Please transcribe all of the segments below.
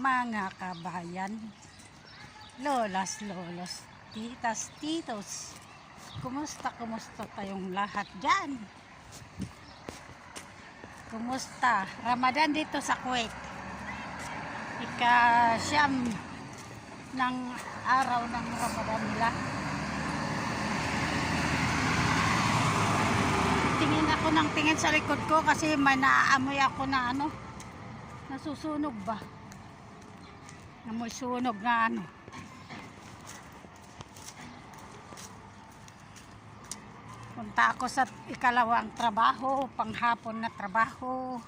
Mga kabayan, lolas, lolos, titas, titos, kumusta tayong lahat dyan? Kumusta? Ramadan dito sa Kuwait. Ika-siyam ng araw ng Ramadan nila. Tingin ako ng tingin sa likod ko kasi may naaamoy ako na nasusunog ba? Amoy sunog na Punta ako sa ikalawang trabaho, panghapon na trabaho.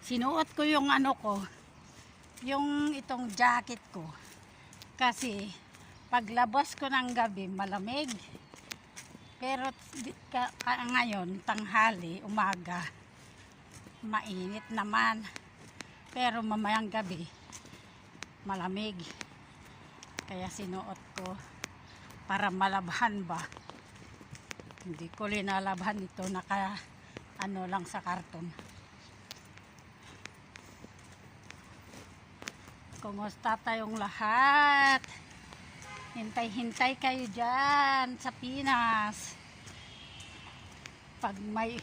Sinuot ko yung yung itong jacket ko. Kasi paglabas ko ng gabi malamig. Pero ngayon, tanghali, umaga, mainit naman. Pero mamayang gabi, malamig. Kaya sinuot ko para malabhan ba. Hindi ko linalabhan ito, naka lang sa karton. Kumusta tayong lahat? Hintay-hintay kayo dyan sa Pinas. Pag may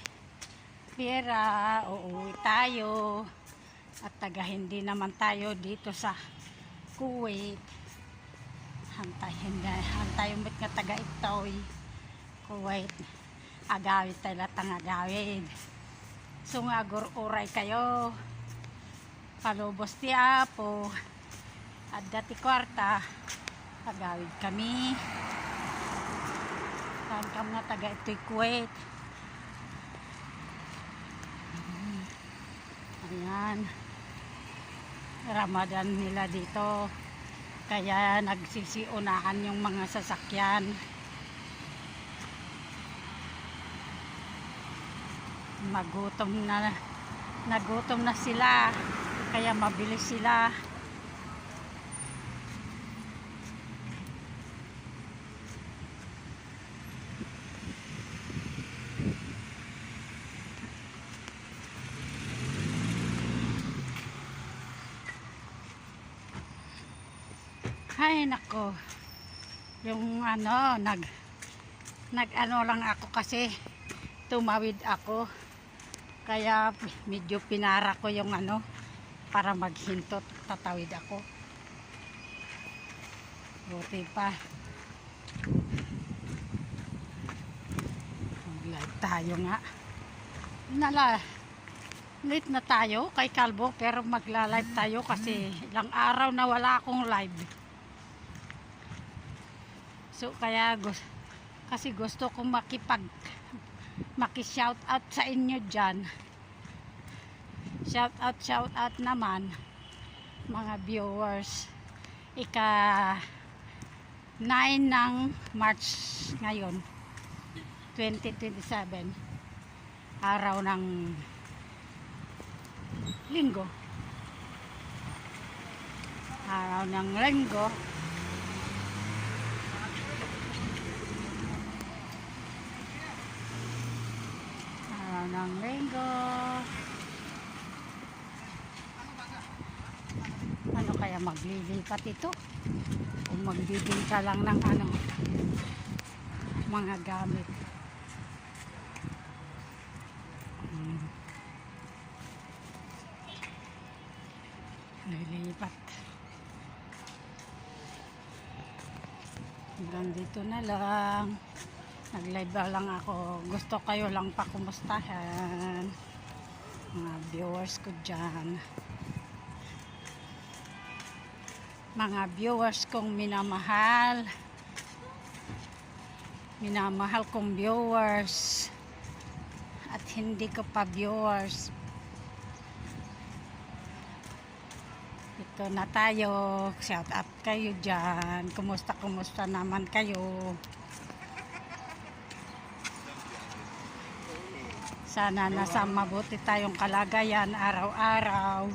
pera, uuwi tayo. At hindi naman tayo dito sa Kuwait. Hantay umit nga taga itoy Kuwait. Agawid tayo latang agawid. Sungagur uray kayo. Palubos ti Apo. At dati kwarta. Agawid kami. Saan kam na taga itoy Kuwait. Ayan. Ramadan nila dito. Kaya nagsisiunahan yung mga sasakyan. Nagutom na sila. Kaya mabilis sila. Ay nako, yung nag lang ako kasi tumawid ako, kaya medyo pinara ko yung para maghintot, tatawid ako. Buti pa mag-live tayo nga. Late na tayo kay Kalbo, pero magla-live tayo kasi ilang araw na wala akong live. So kaya kasi gusto kong maki-shout out sa inyo dyan. Shout out naman mga viewers. Ika-9 ng March ngayon 2027, araw ng linggo. Araw ng linggo. Ng linggo. Ano kaya maglilipat ito? Kung magbibinta lang ng mga gamit. Lilipat. Hanggang dito na lang. Nag-live lang ako. Gusto kayo lang pakumustahan. Mga viewers ko dyan. Mga viewers kong minamahal. Minamahal kong viewers. At hindi ko pa viewers. Ito na tayo. Shout out kayo dyan. Kumusta naman kayo? Sana nasa mabuti tayong kalagayan araw-araw.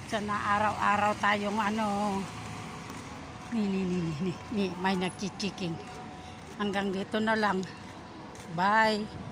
Sana araw-araw tayong Ni, may nagchichiking. Hanggang dito na lang. Bye.